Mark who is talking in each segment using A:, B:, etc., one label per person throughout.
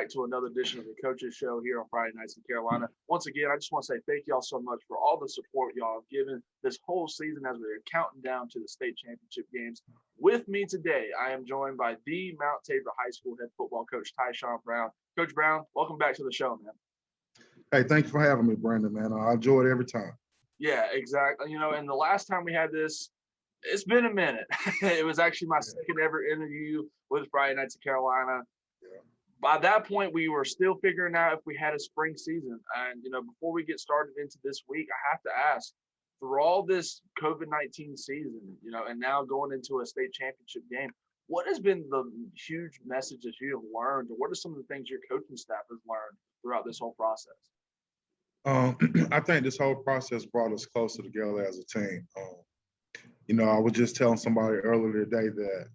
A: back to another edition of the Coaches Show here on Friday Nights in Carolina. Once again, I just want to say thank y'all so much for all the support y'all have given this whole season as we're counting down to the state championship games. With me today, I am joined by the Mount Tabor High School head football coach, Tiesuan Brown. Coach Brown, welcome back to the show, man.
B: Hey, thank you for having me, Brandon, man. I enjoy it every time.
A: Yeah, exactly. And the last time we had this, it's been a minute. It was actually my second ever interview with Friday Nights in Carolina.
B: Yeah.
A: By that point, we were still figuring out if we had a spring season. And, before we get started into this week, I have to ask, through all this COVID-19 season, and now going into a state championship game, what has been the huge message that you have learned, or what are some of the things your coaching staff has learned throughout this whole process?
B: I think this whole process brought us closer together as a team. I was just telling somebody earlier today that,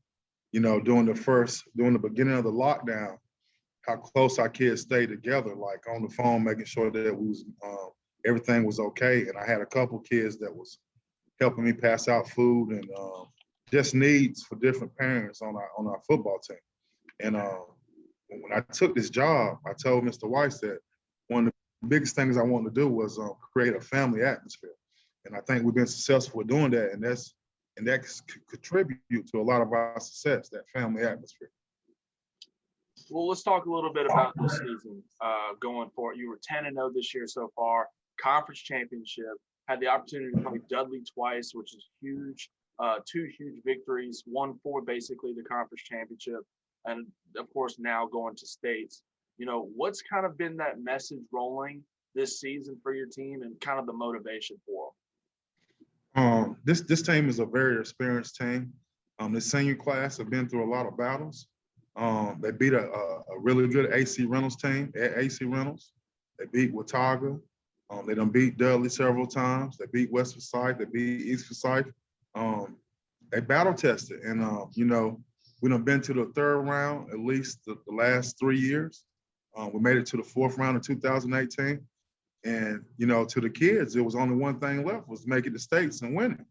B: during the beginning of the lockdown, how close our kids stayed together, like on the phone, making sure that everything was okay. And I had a couple kids that was helping me pass out food and just needs for different parents on our football team. And when I took this job, I told Mr. Weiss that one of the biggest things I wanted to do was create a family atmosphere. And I think we've been successful with doing that. And that contribute to a lot of our success, that family atmosphere.
A: Well, let's talk a little bit about this season going forward. You were 10-0 this year so far, conference championship, had the opportunity to play Dudley twice, which is huge, 2 huge victories, won for basically the conference championship, and of course now going to states. What's kind of been that message rolling this season for your team and kind of the motivation for them?
B: This team is a very experienced team. The senior class have been through a lot of battles. They beat a really good AC Reynolds team at AC Reynolds. They beat Watauga. They done beat Dudley several times. They beat West Forsyth. They beat East Forsyth. They battle tested, and we done been to the third round at least the last 3 years. We made it to the fourth round in 2018. And, to the kids, it was only one thing left, was make it to states and win it.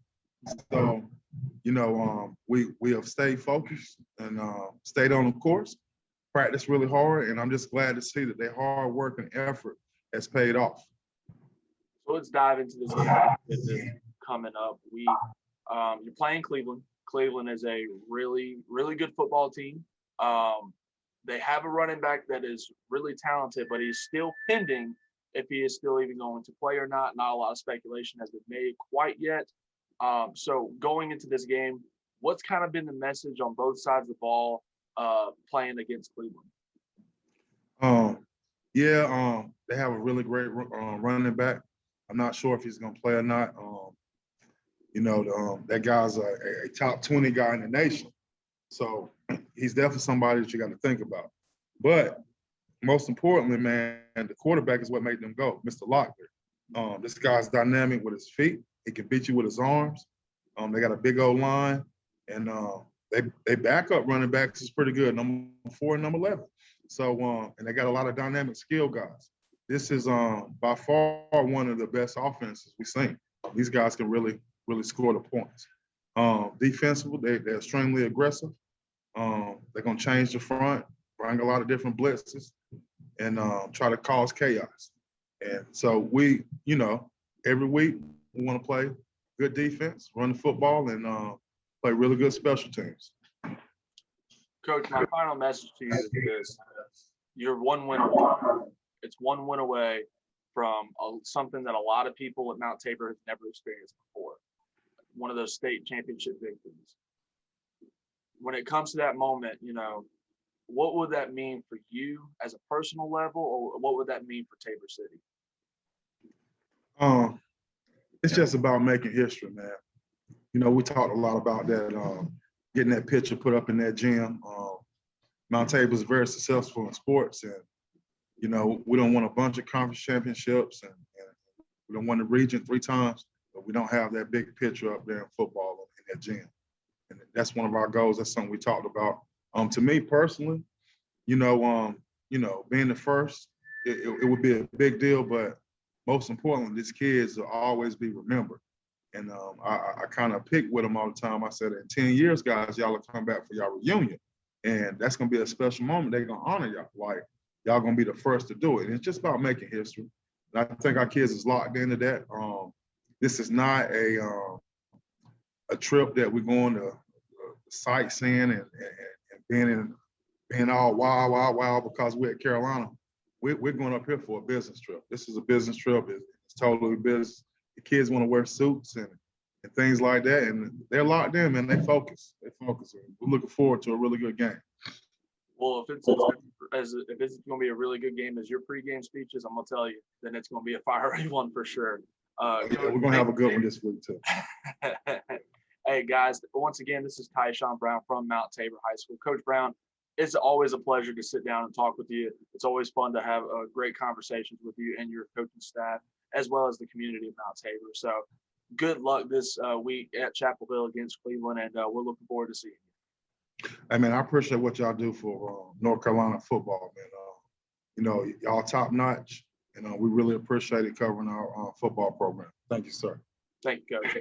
B: So, we have stayed focused and stayed on the course, practiced really hard, and I'm just glad to see that their hard work and effort has paid off.
A: So let's dive into this game that is coming up. You're playing Cleveland. Cleveland is a really, really good football team. They have a running back that is really talented, but he's still pending if he is still even going to play or not. Not a lot of speculation has been made quite yet. So going into this game, what's kind of been the message on both sides of the ball playing against Cleveland?
B: They have a really great running back. I'm not sure if he's going to play or not. That guy's a top 20 guy in the nation. So he's definitely somebody that you got to think about. But most importantly, man, the quarterback is what made them go, Mr. Locklear. This guy's dynamic with his feet. He can beat you with his arms. They got a big old line, and they backup running backs is pretty good, number 4 and number 11. So and they got a lot of dynamic skill guys. This is by far one of the best offenses we've seen. These guys can really, really score the points. Defensively, they're extremely aggressive. They're gonna change the front, bring a lot of different blitzes, and try to cause chaos. And so we, every week we want to play good defense, run the football, and play really good special teams.
A: Coach, my final message to you is this. You're 1 win away. It's 1 win away from something that a lot of people at Mount Tabor have never experienced before, one of those state championship victories. When it comes to that moment, what would that mean for you as a personal level, or what would that mean for Tabor City?
B: It's just about making history, man. We talked a lot about that, getting that picture put up in that gym. Mount Tabor is very successful in sports, and, we don't won a bunch of conference championships, and we don't won the region 3 times, but we don't have that big picture up there in football in that gym. And that's one of our goals. That's something we talked about. To me personally, being the first, it would be a big deal, but most importantly, these kids will always be remembered. And I kind of pick with them all the time. I said, in 10 years, guys, y'all will come back for y'all reunion. And that's going to be a special moment. They're going to honor y'all. Like, y'all gonna be the first to do it. And it's just about making history. And I think our kids is locked into that. This is not a trip that we're going to sightseeing and being all wild because we're at Carolina. We're going up here for a business trip. This is a business trip. It's totally business. The kids want to wear suits and things like that, and they're locked in, man. They focus. We're looking forward to a really good game.
A: Well, if it's going to be a really good game as your pregame speeches, I'm going to tell you, then it's going to be a fiery one for sure.
B: Yeah, we're going to have a good one this week, too.
A: Hey, guys, once again, this is Tiesuan Brown from Mount Tabor High School. Coach Brown, it's always a pleasure to sit down and talk with you. It's always fun to have great conversations with you and your coaching staff, as well as the community of Mount Tabor. So good luck this week at Chapel Hill against Cleveland, and we're looking forward to seeing you.
B: Hey, man, I appreciate what y'all do for North Carolina football, man. You know, y'all top notch, and we really appreciate it covering our football program. Thank you, sir.
A: Thank you, Coach.